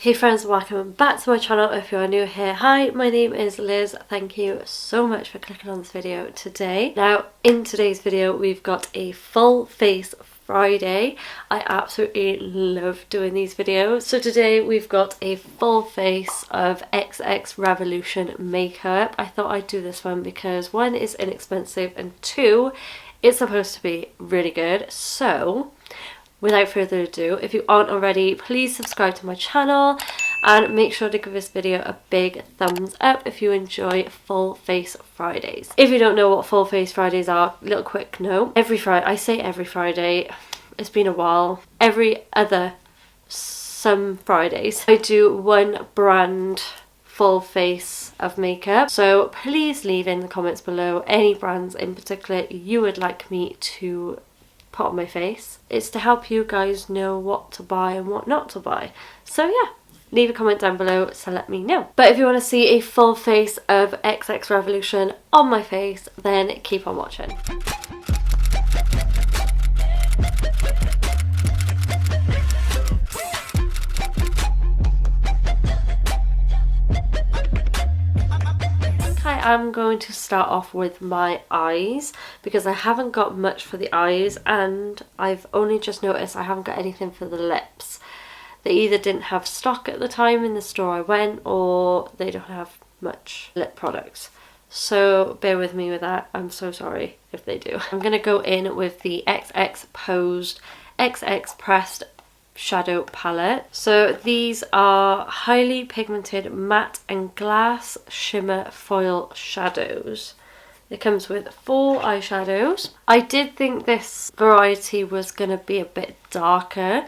Hey friends, welcome back to my channel. If you are new here, hi, my name is Liz. Thank you so much for clicking on this video today. Now, in today's video, we've got a full face Friday. I absolutely love doing these videos. So today we've got a full face of XX Revolution makeup. I thought I'd do this one because one, is inexpensive, and two, it's supposed to be really good. So without further ado, if you aren't already, please subscribe to my channel and make sure to give this video a big thumbs up if you enjoy Full Face Fridays. If you don't know what Full Face Fridays are, little quick note. Every Friday, I say every Friday, it's been a while, every other some Fridays, I do one brand full face of makeup. So please leave in the comments below any brands in particular you would like me to put on my face. It's to help you guys know what to buy and what not to buy. So yeah, leave a comment down below to let me know. But if you want to see a full face of XX Revolution on my face, then keep on watching. I'm going to start off with my eyes because I haven't got much for the eyes, and I've only just noticed I haven't got anything for the lips. They either didn't have stock at the time in the store I went, or they don't have much lip products. So bear with me with that. I'm so sorry if they do. I'm going to go in with the XX Posed XX Pressed shadow palette. So these are highly pigmented matte and glass shimmer foil shadows. It comes with 4 eyeshadows. I did think this variety was going to be a bit darker,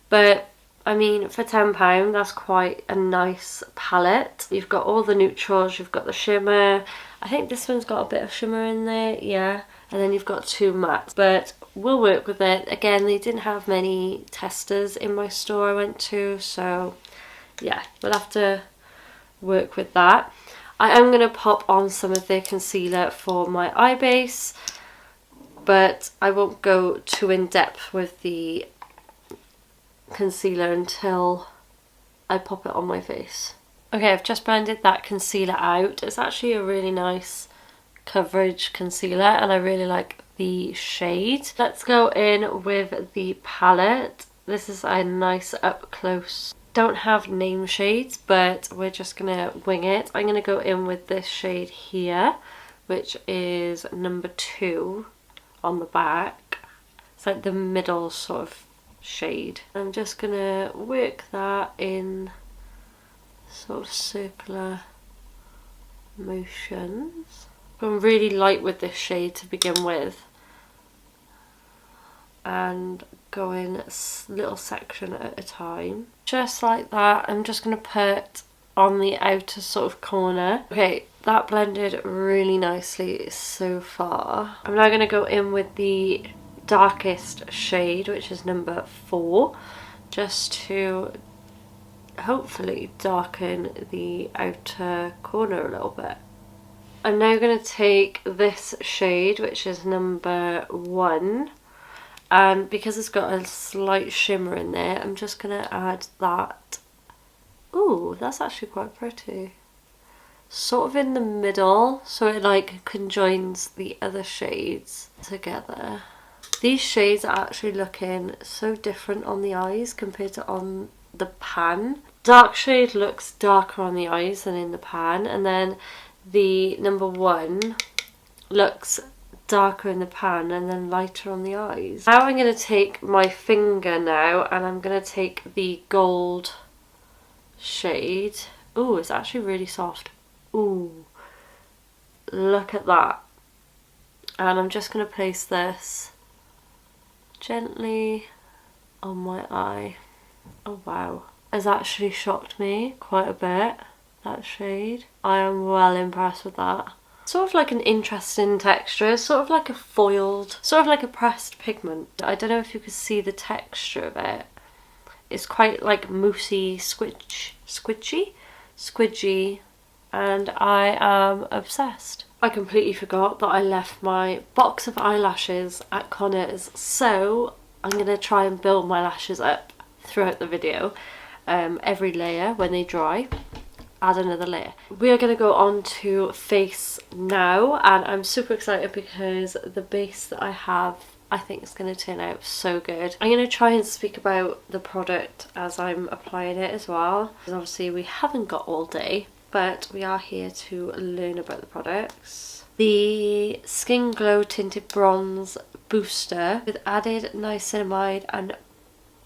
but I mean, for £10 that's quite a nice palette. You've got all the neutrals, you've got the shimmer. I think this one's got a bit of shimmer in there, yeah. And then you've got 2 mattes, but we'll work with it. Again, they didn't have many testers in my store I went to, so yeah, we'll have to work with that. I am going to pop on some of the concealer for my eye base, but I won't go too in depth with the concealer until I pop it on my face. Okay, I've just blended that concealer out. It's actually a really nice coverage concealer and I really like the shade. Let's go in with the palette. This is a nice up close. Don't have name shades, but we're just gonna wing it. I'm gonna go in with this shade here, which is number 2 on the back. It's like the middle sort of shade. I'm just gonna work that in sort of circular motions. I'm really light with this shade to begin with, and go in a little section at a time, just like that. I'm just going to put on the outer sort of corner. Okay, that blended really nicely so far. I'm now going to go in with the darkest shade, which is number 4, just to hopefully darken the outer corner a little bit. I'm now going to take this shade, which is number 1, and because it's got a slight shimmer in there, I'm just going to add that. Ooh, that's actually quite pretty. Sort of in the middle, so it like conjoins the other shades together. These shades are actually looking so different on the eyes compared to on the pan. Dark shade looks darker on the eyes than in the pan, and then the number 1 looks darker in the pan and then lighter on the eyes. Now I'm going to take my finger now and I'm going to take the gold shade. Ooh, it's actually really soft. Ooh, look at that. And I'm just going to place this gently on my eye. Oh wow, it's actually shocked me quite a bit, that shade. I am well impressed with that. Sort of like an interesting texture, sort of like a foiled, sort of like a pressed pigment. I don't know if you could see the texture of it. It's quite like moussey, squidgy, and I am obsessed. I completely forgot that I left my box of eyelashes at Connor's, so I'm going to try and build my lashes up throughout the video. every layer when they dry. Add another layer. We are going to go on to face now, and I'm super excited because the base that I have, I think it's going to turn out so good. I'm going to try and speak about the product as I'm applying it as well, because obviously we haven't got all day, but we are here to learn about the products. The Skin Glow Tinted Bronze Booster with added niacinamide and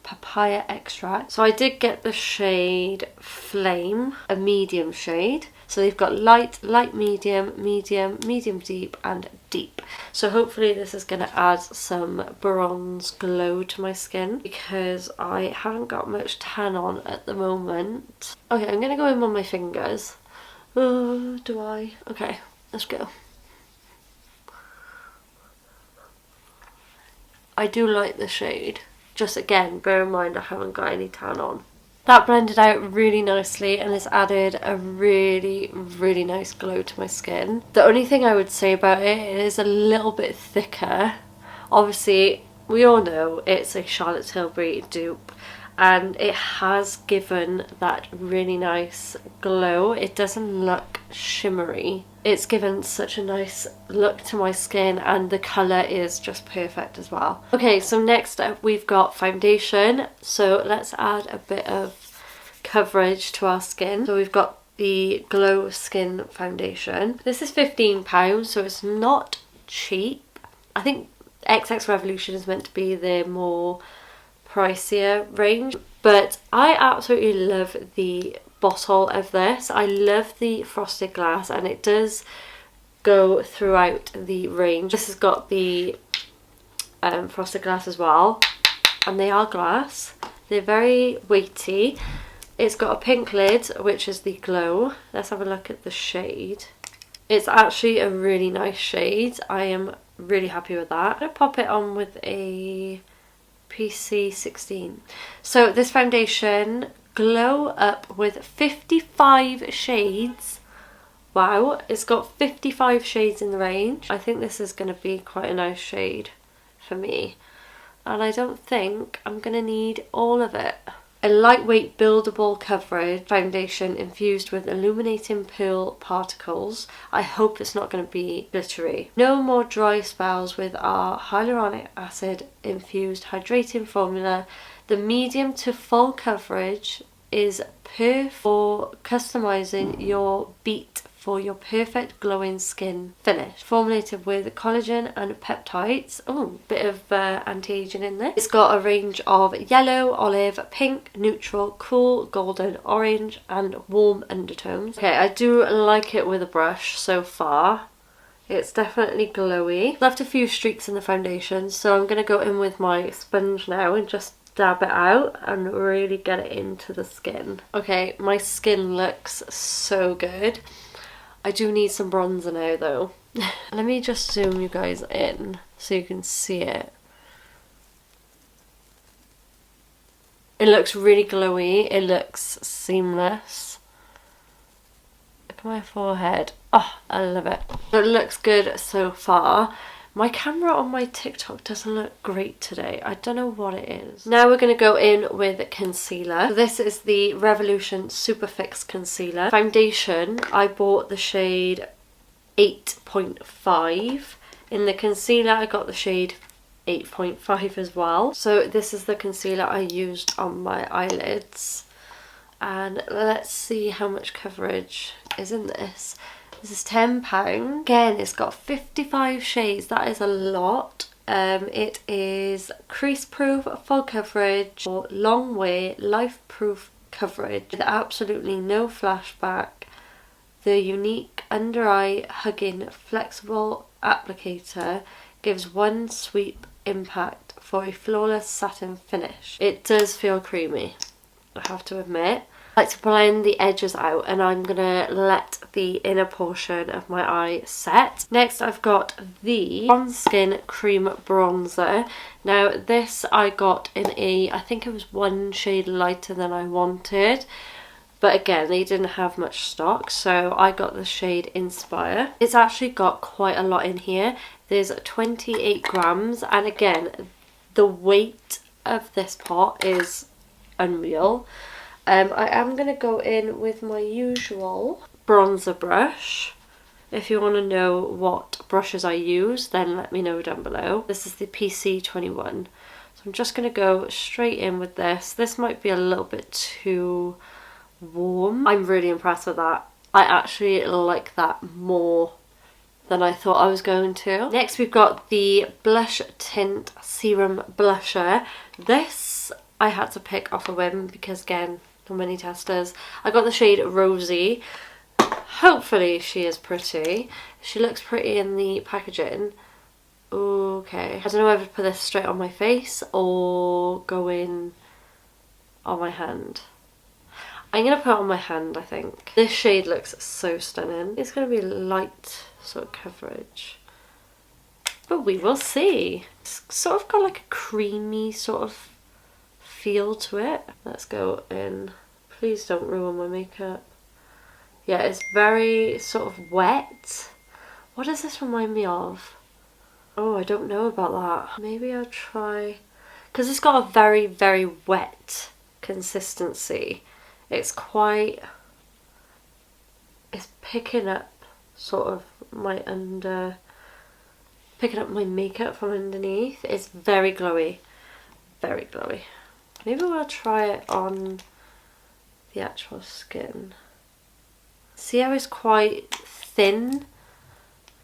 papaya extract. So I did get the shade Flame, a medium shade. So they've got light, light medium, medium, medium deep and deep. So hopefully this is going to add some bronze glow to my skin because I haven't got much tan on at the moment. Okay, I'm going to go in on my fingers. Oh, do I? Okay, let's go. I do like the shade. Just again, bear in mind I haven't got any tan on. That blended out really nicely and has added a really, really nice glow to my skin. The only thing I would say about it, it is a little bit thicker. Obviously, we all know it's a Charlotte Tilbury dupe and it has given that really nice glow. It doesn't look shimmery. It's given such a nice look to my skin and the colour is just perfect as well. Okay, so next up we've got foundation. So let's add a bit of coverage to our skin. So we've got the Glow Skin Foundation. This is £15, so it's not cheap. I think XX Revolution is meant to be the more pricier range, but I absolutely love the bottle of this. I love the frosted glass and it does go throughout the range. This has got the frosted glass as well, and they are glass. They're very weighty. It's got a pink lid, which is the Glow. Let's have a look at the shade. It's actually a really nice shade. I am really happy with that. I'm going to pop it on with a PC16. So this foundation, Glow Up with 55 shades. Wow, it's got 55 shades in the range. I think this is going to be quite a nice shade for me. And I don't think I'm going to need all of it. A lightweight buildable coverage foundation infused with illuminating pearl particles. I hope it's not going to be glittery. No more dry spells with our hyaluronic acid infused hydrating formula. The medium to full coverage is perfect for customizing your beat for your perfect glowing skin finish. Formulated with collagen and peptides. Oh, bit of anti-aging in there. It's got a range of yellow, olive, pink, neutral, cool, golden, orange and warm undertones. Okay, I do like it with a brush so far. It's definitely glowy. Left a few streaks in the foundation, so I'm going to go in with my sponge now and just dab it out and really get it into the skin. Okay, my skin looks so good. I do need some bronzer now though. Let me just zoom you guys in so you can see it. It looks really glowy, it looks seamless. Look at my forehead. Oh, I love it. It looks good so far. My camera on my TikTok doesn't look great today. I don't know what it is. Now we're going to go in with concealer. So this is the Revolution Super Fix Concealer. Foundation, I bought the shade 8.5. In the concealer, I got the shade 8.5 as well. So this is the concealer I used on my eyelids. And let's see how much coverage is in this. This is £10. Again, it's got 55 shades. That is a lot. It is crease proof, full coverage, or long wear, life proof coverage with absolutely no flashback. The unique under eye hugging flexible applicator gives one sweep impact for a flawless satin finish. It does feel creamy, I have to admit. I like to blend the edges out and I'm going to let the inner portion of my eye set. Next I've got the Bronze Skin Cream Bronzer. Now this I got in a, I think it was one shade lighter than I wanted. But again, they didn't have much stock, so I got the shade Inspire. It's actually got quite a lot in here. There's 28 grams and again, the weight of this pot is unreal. I am going to go in with my usual bronzer brush. If you want to know what brushes I use, then let me know down below. This is the PC21. So I'm just going to go straight in with this. This might be a little bit too warm. I'm really impressed with that. I actually like that more than I thought I was going to. Next we've got the Blush Tint Serum Blusher. This I had to pick off a whim because again, no mini testers. I got the shade Rosy. Hopefully she is pretty. She looks pretty in the packaging. Okay, I don't know whether to put this straight on my face or go in on my hand. I'm going to put it on my hand, I think. This shade looks so stunning. It's going to be light sort of coverage. But we will see. It's sort of got like a creamy sort of feel to it. Let's go in. Please don't ruin my makeup. Yeah, it's very sort of wet. What does this remind me of? Oh, I don't know about that. Maybe I'll try... Because it's got a very, very wet consistency. It's quite... It's picking up sort of my picking up my makeup from underneath. It's very glowy. Very glowy. Maybe we'll try it on the actual skin. See how it's quite thin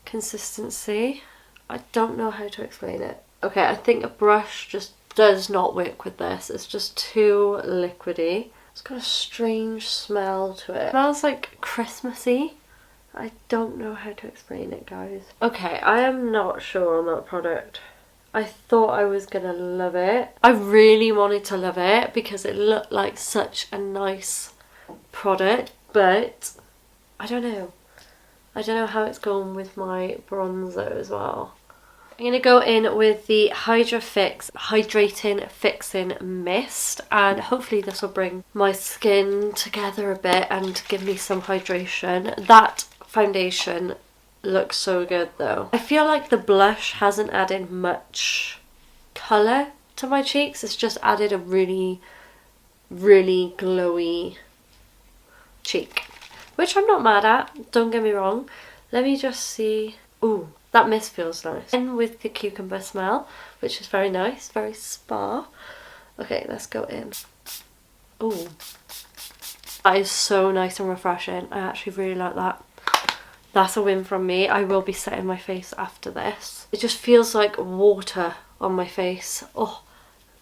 consistency? I don't know how to explain it. Okay, I think a brush just does not work with this. It's just too liquidy. It's got a strange smell to it. It smells like Christmassy. I don't know how to explain it, guys. Okay, I am not sure on that product. I thought I was gonna love it. I really wanted to love it because it looked like such a nice product, but I don't know. I don't know how it's going with my bronzer as well. I'm going to go in with the Hydra Fix Hydrating Fixing Mist, and hopefully this will bring my skin together a bit and give me some hydration. That foundation looks so good though. I feel like the blush hasn't added much colour to my cheeks. It's just added a really, really glowy cheek, which I'm not mad at, don't get me wrong. Let me just see. Ooh, that mist feels nice. And with the cucumber smell, which is very nice, very spa. Okay, let's go in. Ooh, that is so nice and refreshing. I actually really like that. That's a win from me. I will be setting my face after this. It just feels like water on my face. Oh,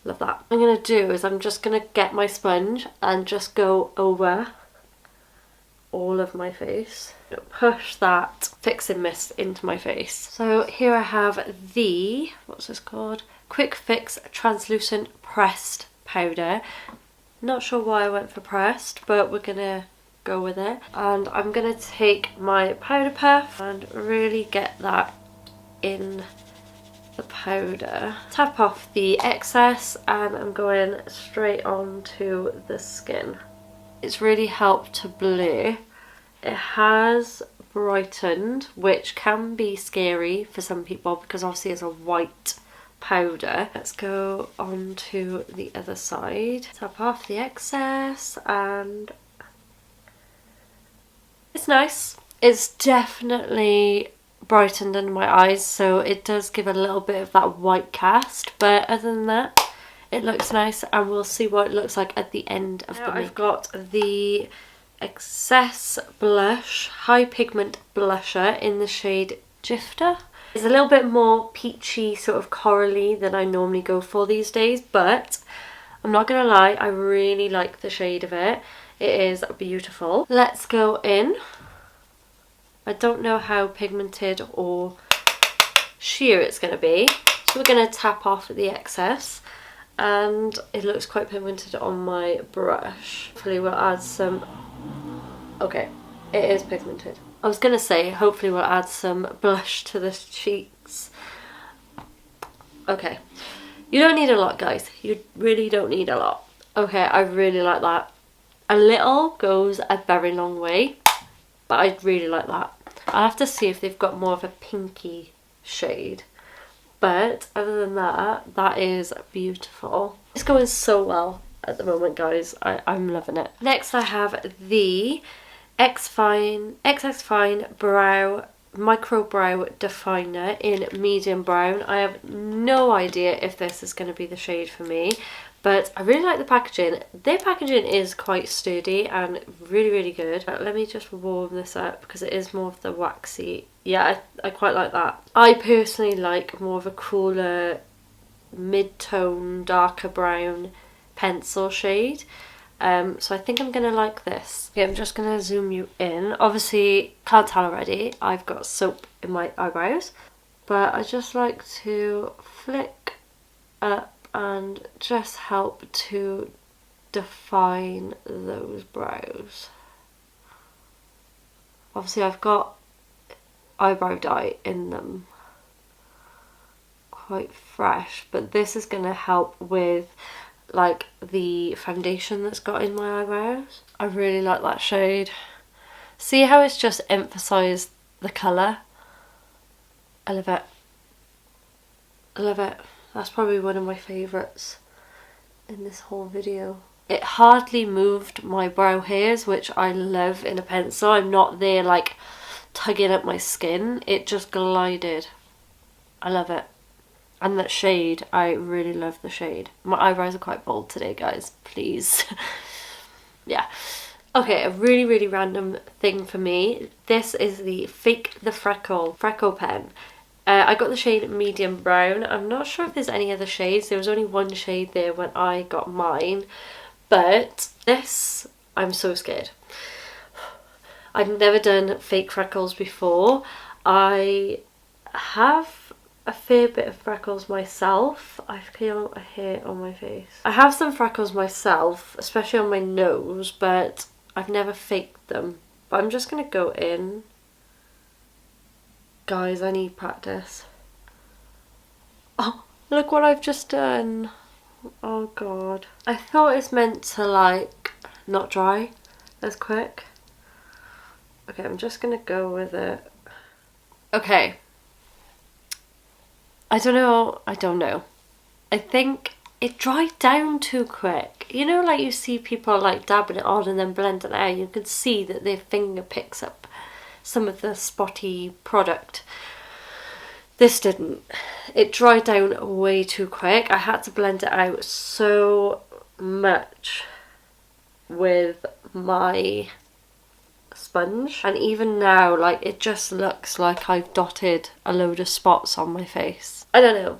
love that. What I'm going to do is I'm just going to get my sponge and just go over all of my face. Push that fixing mist into my face. So here I have the, what's this called? Quick Fix Translucent Pressed Powder. Not sure why I went for pressed, but we're gonna go with it. And I'm gonna take my powder puff and really get that in the powder. Tap off the excess and I'm going straight onto the skin. It's really helped to blur. It has brightened, which can be scary for some people because obviously it's a white powder. Let's go on to the other side. Tap off the excess and it's nice. It's definitely brightened under my eyes, so it does give a little bit of that white cast, but other than that it looks nice, and we'll see what it looks like at the end of the makeup. I've got the Excess Blush High Pigment Blusher in the shade Gifter. It's a little bit more peachy, sort of corally than I normally go for these days, but I'm not gonna lie, I really like the shade of it. It is beautiful. Let's go in. I don't know how pigmented or sheer it's gonna be, so we're gonna tap off the excess. And it looks quite pigmented on my brush. Hopefully we'll add some... Okay, it is pigmented. I was going to say, hopefully we'll add some blush to the cheeks. Okay, you don't need a lot, guys. You really don't need a lot. Okay, I really like that. A little goes a very long way, but I really like that. I'll have to see if they've got more of a pinky shade. But other than that, that is beautiful. It's going so well. at the moment, guys. I'm loving it. Next I have the XX Fine Brow Micro Brow Definer in medium brown. I have no idea if this is going to be the shade for me, but I really like the packaging. Their packaging is quite sturdy and really, really good. Let me just warm this up because it is more of the waxy. Yeah, I quite like that. I personally like more of a cooler mid-tone, darker brown pencil shade. So I think I'm gonna like this. Okay, I'm just gonna zoom you in. Obviously, can't tell already, I've got soap in my eyebrows, but I just like to flick up and just help to define those brows. Obviously, I've got eyebrow dye in them, quite fresh, but this is gonna help with like the foundation that's got in my eyebrows. I really like that shade. See how it's just emphasised the colour? I love it. I love it. That's probably one of my favourites in this whole video. It hardly moved my brow hairs, which I love in a pencil. I'm not there like tugging at my skin. It just glided. I love it. And that shade, I really love the shade. My eyebrows are quite bold today, guys. Please. Yeah. Okay, a really, really random thing for me. This is the Fake the Freckle pen. I got the shade medium brown. I'm not sure if there's any other shades. There was only one shade there when I got mine. But this, I'm so scared. I've never done fake freckles before. I have a fair bit of freckles myself. I feel a hair on my face. I have some freckles myself, especially on my nose, but I've never faked them. But I'm just gonna go in. Guys, I need practice. Oh, look what I've just done. Oh god. I thought it's meant to like not dry as quick. Okay, I'm just gonna go with it. Okay. I don't know. I think it dried down too quick. You know, like you see people like dabbing it on and then blending it out. You can see that their finger picks up some of the spotty product. This didn't. It dried down way too quick. I had to blend it out so much with my sponge, and even now like it just looks like I've dotted a load of spots on my face. I don't know,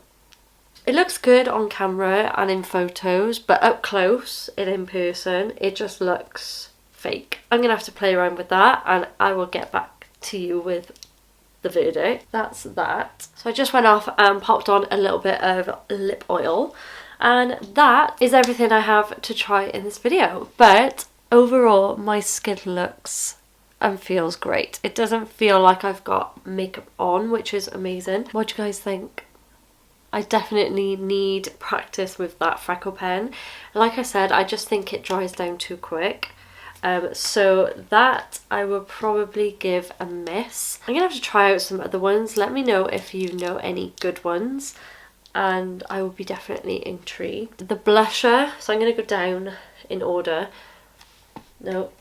it looks good on camera and in photos, but up close and in person it just looks fake. I'm gonna have to play around with that and I will get back to you with the verdict. That's that. So I just went off and popped on a little bit of lip oil, and that is everything I have to try in this video. But overall my skin looks and feels great. It doesn't feel like I've got makeup on, which is amazing. What do you guys think? I definitely need practice with that freckle pen. Like I said, I just think it dries down too quick. So that I will probably give a miss. I'm gonna have to try out some other ones. Let me know if you know any good ones and I will be definitely intrigued. The blusher, so I'm gonna go down in order. No.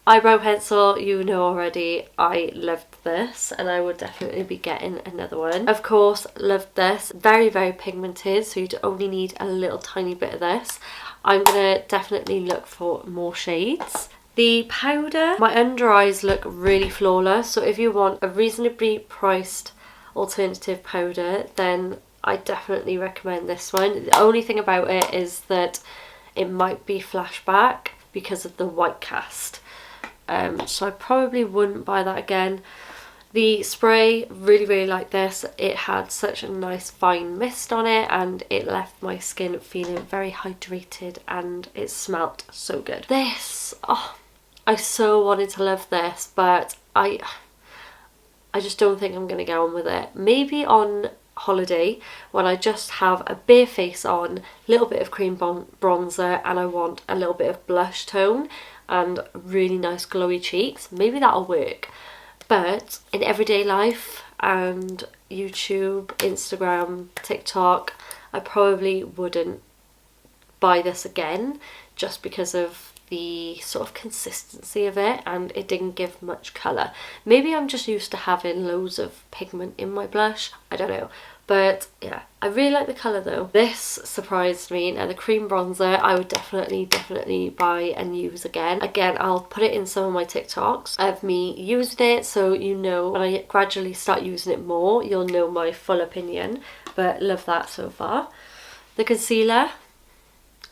Eyebrow pencil, you know already, I loved this and I would definitely be getting another one. Of course, loved this. Very, very pigmented, so you'd only need a little tiny bit of this. I'm gonna definitely look for more shades. The powder, my under eyes look really flawless, so if you want a reasonably priced alternative powder, then I definitely recommend this one. The only thing about it is that it might be flashback because of the white cast. So I probably wouldn't buy that again. The spray, really, really like this. It had such a nice fine mist on it and it left my skin feeling very hydrated and it smelt so good. This, oh, I so wanted to love this, but I just don't think I'm going to get on with it. Maybe on holiday when I just have a bare face on, a little bit of cream bronzer and I want a little bit of blush tone and really nice glowy cheeks. Maybe that'll work. But in everyday life and YouTube, Instagram, TikTok, I probably wouldn't buy this again just because of the sort of consistency of it, and it didn't give much colour. Maybe I'm just used to having loads of pigment in my blush, I don't know. But yeah, I really like the colour though. This surprised me. Now the cream bronzer I would definitely buy and use again. Again, I'll put it in some of my TikToks of me using it, so you know when I gradually start using it more, you'll know my full opinion. But love that so far. The concealer,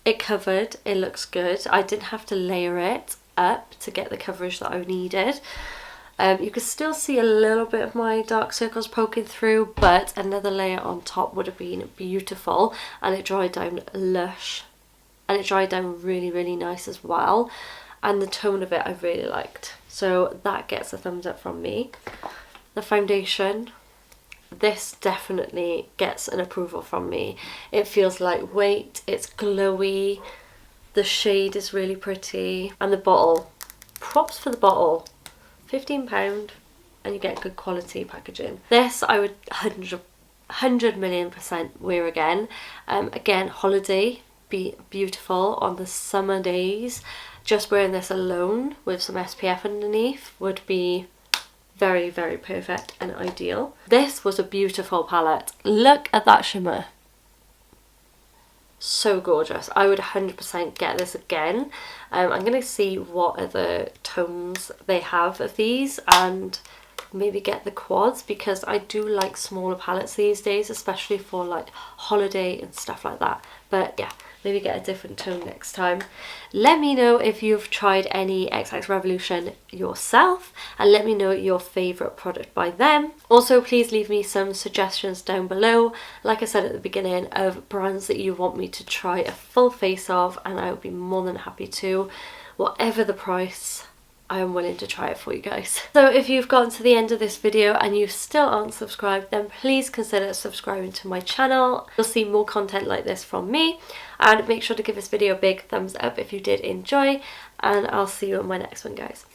it covered, it looks good. I didn't have to layer it up to get the coverage that I needed. You can still see a little bit of my dark circles poking through, but another layer on top would have been beautiful, and it dried down lush, and it dried down really nice as well, and the tone of it I really liked, so that gets a thumbs up from me. The foundation, this definitely gets an approval from me. It feels lightweight, it's glowy, the shade is really pretty, and the bottle, props for the bottle. £15 and you get good quality packaging. This I would 100,000,000% wear again. Again, holiday, be beautiful on the summer days. Just wearing this alone with some SPF underneath would be very perfect and ideal. This was a beautiful palette. Look at that shimmer. So gorgeous. I would 100% get this again. I'm going to see what other tones they have of these and maybe get the quads, because I do like smaller palettes these days, especially for like holiday and stuff like that. But yeah, maybe get a different tone next time. Let me know if you've tried any XX Revolution yourself, and let me know your favourite product by them. Also, please leave me some suggestions down below, like I said at the beginning, of brands that you want me to try a full face of, and I would be more than happy to. Whatever the price, I am willing to try it for you guys. So if you've gotten to the end of this video and you still aren't subscribed, then please consider subscribing to my channel. You'll see more content like this from me, and make sure to give this video a big thumbs up if you did enjoy, and I'll see you in my next one, guys.